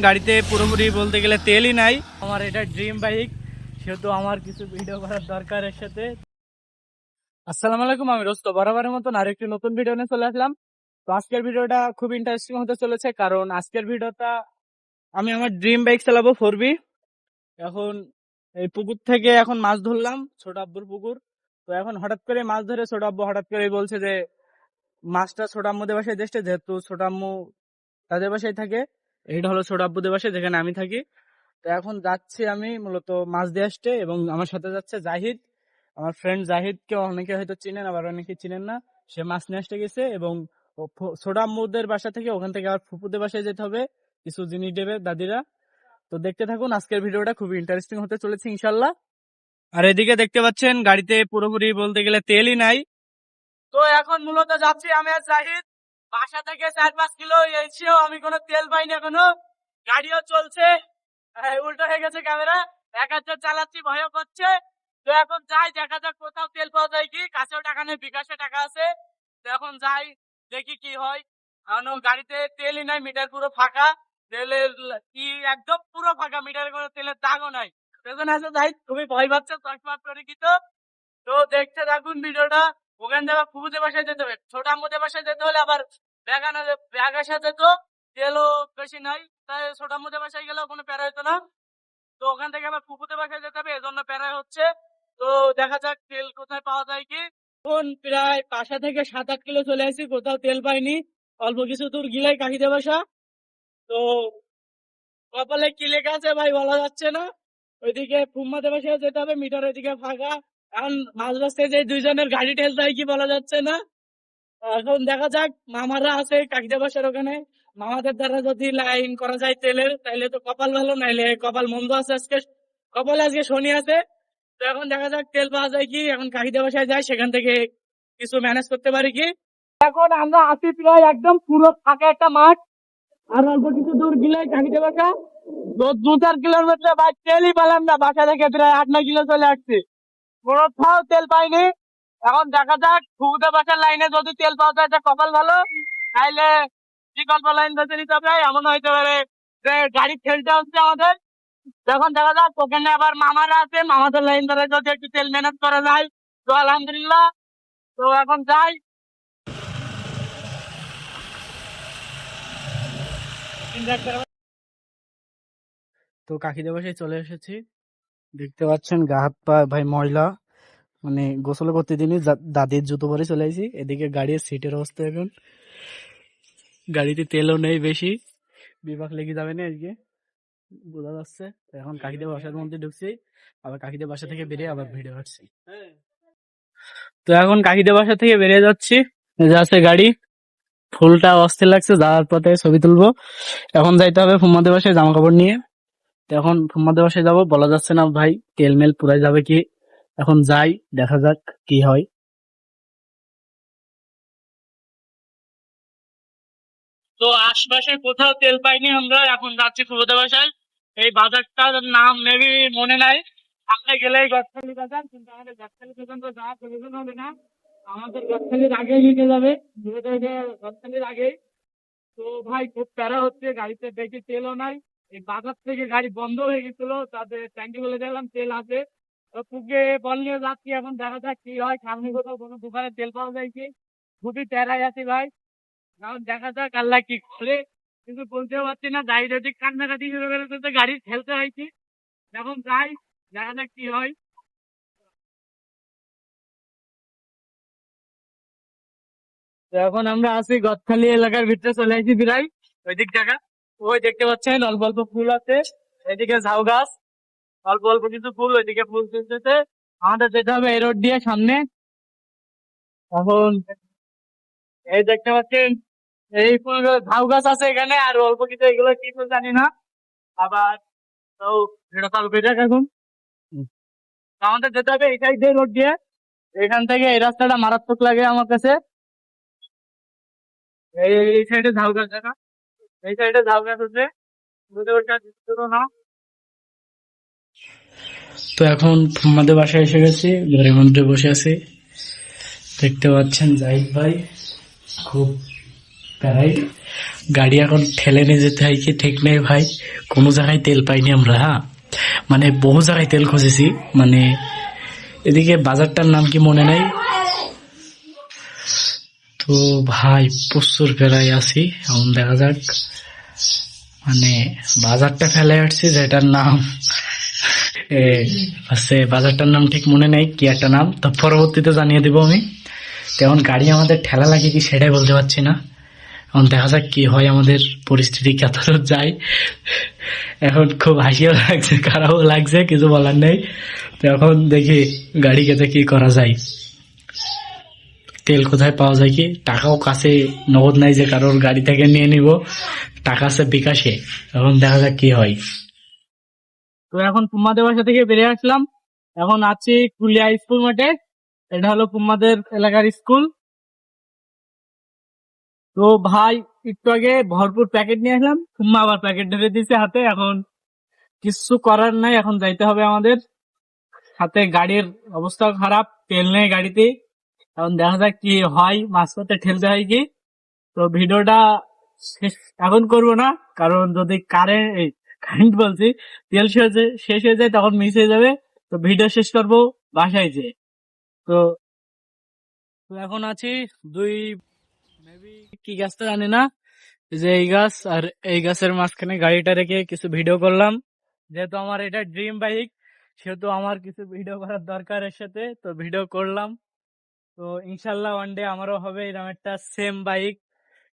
গাড়িতে পুরোপুরি বলতে গেলে তেলই নাই। আমার এটা ড্রিম বাইক, সেহেতু আমার কিছু ভিডিও করার দরকার এর সাথে। আসসালামু আলাইকুম, আমি রোস্ত বরাবরের মতন আরেকটি নতুন ভিডিও নিয়ে চলে আসলাম। তো আজকের ভিডিওটা খুব ইন্টারেস্টিং হতে চলেছে, কারণ আজকের ভিডিওটা আমি আমার ড্রিম বাইক চালাবো 4B। এখন এই পুকুর থেকে এখন মাছ ধরলাম, ছোট আব্বুর পুকুর। তো এখন হঠাৎ করে মাছ ধরে ছোট আব্বু হঠাৎ করে বলছে যে মাছটা ছোট আম্মুদের বাসায় দেশে, যেহেতু ছোট আম্মু তাদের বাসায় থাকে। এইটা হলো ছোট আব্বুদের বাসায়, যেখানে আমি থাকি। তো এখন যাচ্ছি আমি মূলত মাছ দিয়ে আসতে, এবং আমার সাথে যাচ্ছে জাহিদ, আমার ফ্রেন্ড জাহিদ, কে অনেকে হয়তো চিনেন, আবার অনেকে চিনেন না। সে মাছ নিয়ে আসতে গেছে, এবং ছোট আম্মুদের বাসা থেকে ওখান থেকে আবার ফুপুদের বাসায় যেতে হবে, কিছু জিনিস দেবে দাদিরা। তো দেখতে থাকুন, আজকের ভিডিওটা খুবই ইন্টারেস্টিং হতে চলেছে ইনশাল্লাহ। আর এদিকে দেখতে পাচ্ছেন গাড়িতে পুরোপুরি বলতে গেলে তেলই নাই। তো এখন মূলত যাচ্ছি আমি আর জাহিদ, বাসা থেকে 4-5 কিলো এসেও আমি কোনো তেল পাইনি এখনো। গাড়িও চলছে, উল্টো হয়ে গেছে ক্যামেরা, এক হাতে চালাচ্ছি, ভয়ও করছে। তো এখন যাই, দেখা যাক কোথাও তেল পাওয়া যায় কি। কাছেও টাকা নেই, বিকাশে টাকা আছে। তো এখন যাই, দেখি কি হয়। কারণ গাড়িতে তেলই নাই, মিটার পুরো ফাঁকা। তেলের কি একদম পুরো ফাঁকা, মিটারে কোনো তেলের দাগও নাই। পেছনে আছে যাই, খুবই ভয় পাচ্ছে, চশমা পরিচিত। তো দেখতে থাকুন ভিডিওটা। ওখান থেকে ফুফুদের বাসায় যেতে হবে, ছোট আম্মুদের বাসায় যেতে হলে আবার ব্যাগ আনা, ব্যাগের সাথে তো তেলও বেশি নাই, তাই ছোট আম্মুদের বাসায় গেলেও কোনো প্যারা হতো না। তো ওখান থেকে আবার ফুফুদের বাসায় যেতে হবে, এজন্য প্যারা হচ্ছে। তো দেখা যাক তেল কোথায় পাওয়া যায় কি। এখন প্রায় বাসা থেকে 7-8 কিলো চলে আসি, কোথাও তেল পাইনি। অল্প কিছু দূর গিলাই কাকিদের বাসা। তো কপালে কি লেখা আছে ভাই বলা যাচ্ছে না। ওইদিকে ফুম্মাদের বাসায় যেতে হবে, মিটার ওইদিকে ফাঁকা। এখন মাঝ রাস্তায় যে দুইজনের গাড়ি ঠেলতে হয় কি বলা যাচ্ছে না। এখন দেখা যাক, মামারা আছে কাকিদের বাসার ওখানে। মামাদের দ্বারা যদি লাইন করা যায় তেলের, তাইলে তো কপাল ভালো, নাইলে কপাল মন্দ আছে আজকে। কপালে আজকে শনি আছে। তো এখন দেখা যাক তেল পাওয়া যায় কি। এখন কাকিদের বাসায় যাই, সেখান থেকে কিছু ম্যানেজ করতে পারি কি। এখন আমরা আছি প্রায় একদম পুরো ফাঁকা একটা মাঠ। আর অল্প কিছু দূর গেলে কাকিদের বাসা। তো 2-4 কিলোমিটার বাইক তেলই পেলাম না, বাসা থেকে প্রায় 8-9 কিলো চলে আসছি, কোথাও তেল পাইনি। এখন দেখা যাক ফুফুদের বাসার লাইনে যদি তেল পাওয়া যায়, কপাল ভালো, তাইলে বিকল্প লাইন বেছে নিতে হবে। এমন হইতে পারে যে গাড়ি ঠেলতে হচ্ছে আমাদের। যখন দেখা যাক, ওখানে আবার মামারা আছে, মামাদের লাইন ধরে যদি একটু তেল ম্যানেজ করা যায় তো আলহামদুলিল্লাহ। তো এখন যাই। তো কাকিদের বাসায় চলে এসেছি, দেখতে পাচ্ছেন গা হাত পা ভাই ময়লা, মানে গোসল করতে দিনই দাদির জুতো পরে চলে আসি। এদিকে গাড়ির সিটের অবস্থা, এখন গাড়িতে তেলও নেই বেশি, বিপাক লেগে যাবে না আজকে, বোঝা যাচ্ছে। এখন কাকিদের বাসার মধ্যে ঢুকছি, আবার কাকিদের বাসা থেকে বেরিয়ে আবার ভিডিও করছি। তো এখন কাকিদের বাসা থেকে বেরিয়ে যাচ্ছি, যাচ্ছে গাড়ি, ফুলটা অস্থির লাগছে, যাওয়ার পথে ছবি তুলবো। এখন যাইতে হবে ফুম্মাদের বাসায় জামা কাপড় নিয়ে। তো এখন ফুম্মাদের বাসায় যাবো, বলা যাচ্ছে না ভাই তেল মেল পুরাই যাবে কি। এখন যাই, দেখা যাক কি হয়। তো আশপাশে কোথাও তেল পাইনি আমরা, এখন যাচ্ছি ফুফুদের বাসায়। এই বাজারটার নাম মেবি মনে নাই, সামনে গেলেই গদখালি বাজার, কিন্তু আমাদের গদখালি পর্যন্ত যাওয়ার প্রয়োজন হবে না, আমাদের গদখালির আগেই নিতে যাবে, গদখালির আগেই। তো ভাই খুব প্যারা হচ্ছে, গাড়িতে দেখি তেলও নাই। এই বাজার থেকে গাড়ি বন্ধ হয়ে গেছিল, তাদের ট্যাঙ্কি বলে দেখলাম তেল আছে। তো পুকে বল নিয়ে যাচ্ছি, এখন দেখা যাক কি হয়, সামনে কোথাও কোনো দোকানে তেল পাওয়া যায় কি। খুবই প্যারাই আছি ভাই, কারণ দেখা যাক আল্লাহ কি করে, কিন্তু বলতেও পারছি না। গাড়ি যদি কান্নাকাটি শুরু করে তো গাড়ি ঠেলতে হয়েছে। এখন যাই, দেখা যাক কি হয়। তো এখন আমরা আছি গদখালি এলাকার ভিতরে চলে আসি প্রায়। ওই দিক দেখা, ওই দেখতে পাচ্ছেন অল্প অল্প ফুল আছে, এদিকে ঝাউ গাছ, অল্প অল্প কিছু ফুল, ওইদিকে ফুল তুলতেছে। আমাদের যেতে হবে এই রোড দিয়ে সামনে। এখন এই দেখতে পাচ্ছেন এই ফুল, ঝাউ গাছ আছে এখানে, আর অল্প কিছু, এগুলো কি ফুল জানি না। আবার তো এটা চালু করে রাখ এখন। আমাদের যেতে হবে এই সাইড দিয়ে রোড দিয়ে। এখান থেকে এই রাস্তাটা মারাত্মক লাগে আমার কাছে। এই সাইডে ঝাউ গাছ দেখা, এই সাইডে ঝাউ গাছ আছে, না। তো এখন আমাদের বাসায় এসে গেছি, ঘরের মধ্যে বসে আছি, দেখতে পাচ্ছেন জাহিদ ভাই খুব তাই গাড়ি এখন ঠেলে নিয়ে যেতে হয় কি ঠিক নেই ভাই, কোনো জায়গায় তেল পাইনি আমরা। হ্যাঁ, মানে বহু জায়গায় তেল খুঁজেছি, মানে এদিকে বাজারটার নাম কি মনে নাই তো ভাই, প্রচুর ফেরাই আছি। এখন দেখা যাক, মানে বাজারটা ফেলে আসছি যেটার নাম বাজারটার নাম ঠিক মনে নেই, কি একটা নাম, তো পরবর্তীতে জানিয়ে দিব আমি। তো এখন গাড়ি আমাদের ঠেলা লাগে কি সেটাই বলতে পারছি না। এখন দেখা যাক কি হয়, আমাদের পরিস্থিতি কতদূর যায়। এখন খুব হাসিও লাগছে, খারাপও লাগছে, কিছু বলার নেই। তো এখন দেখি গাড়ি কেটে কি করা যায়, তেল কোথায় পাওয়া যায়, কি টাকাও কাছে নগদ নাই যে কারোর গাড়ি থেকে নিয়ে নিব, টাকা আছে বিকাশে। এখন দেখা যাক কি হয়। তো এখন পুম্মাদের বাসা থেকে বেরিয়ে আসলাম, এখন আছি কুলিয়া স্কুল মাঠে। এটা হলো পুম্মাদের এলাকার স্কুল। তো ভাই একটু আগে ভরপুর প্যাকেট নিয়ে আসলাম, পুম্মা আবার প্যাকেট ধরে দিয়েছে হাতে। এখন কিছু করার নাই, এখন যাইতে হবে আমাদের। হাতে গাড়ির অবস্থা খারাপ, তেল নেই গাড়িতে। এখন দেখা যাক কি হয়, মাঝপথে ঠেলতে হয় কি। তো ভিডিওটা শেষ এখন করব না, কারণ যদি কারেন্ট বলছি, তেল শেষ হয়ে যায় তখন মিস হয়ে যাবে। তো ভিডিও শেষ করব বাসায় যেয়ে। তো তো এখন আছি দুই, মেবি কি গাছটা জানি না, এই যে এই গাছ আর এই গাছের মাঝখানে গাড়িটা রেখে কিছু ভিডিও করলাম। যেহেতু আমার এটা ড্রিম বাইক, সেহেতু আমার কিছু ভিডিও করার দরকার এর সাথে, তো ভিডিও করলাম। তো ইনশাল্লাহ ওয়ান ডে আমারও হবে এরকম একটা সেম বাইক।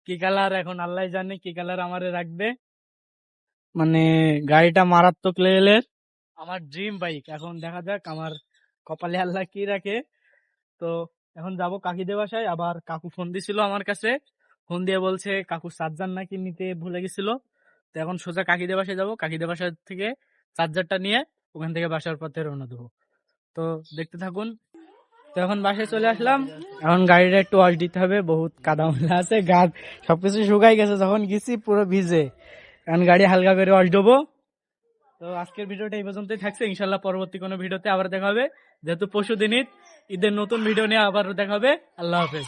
কি কালার এখন আল্লাহ জানে, কি কালার আমারে রাখবে। মানে গাড়িটা মারাত্মক লেভেলের, আমার ড্রিম বাইক। এখন দেখা যাক আমার কপালে আল্লাহ কি রাখে। তো এখন যাব কাকিদের বাসায়। আবার কাকু ফোন দিছিল আমার কাছে, ফোন দিয়ে বলছে কাকু চার্জার নাকি নিতে ভুলে গেছিল। তো এখন সোজা কাকিদের বাসায় যাবো, কাকিদের বাসা থেকে চার্জারটা নিয়ে ওখান থেকে বাসার পথে রওনা দেবো। তো দেখতে থাকুন। তো এখন বাসায় চলে আসলাম, এখন গাড়িটা একটু ওয়াশ দিতে হবে, বহুত কাদা মেলা আছে, গা সবকিছু শুকাই গেছে, যখন গেছি পুরো ভিজে। এখন গাড়ি হালকা করে ওয়াশ দেবো। তো আজকের ভিডিওটা এই পর্যন্তই থাকছে, ইনশাল্লাহ পরবর্তী কোনো ভিডিওতে আবার দেখা হবে। যেহেতু পরশু দিনই ঈদের নতুন ভিডিও নিয়ে আবার দেখা হবে। আল্লাহ হাফেজ।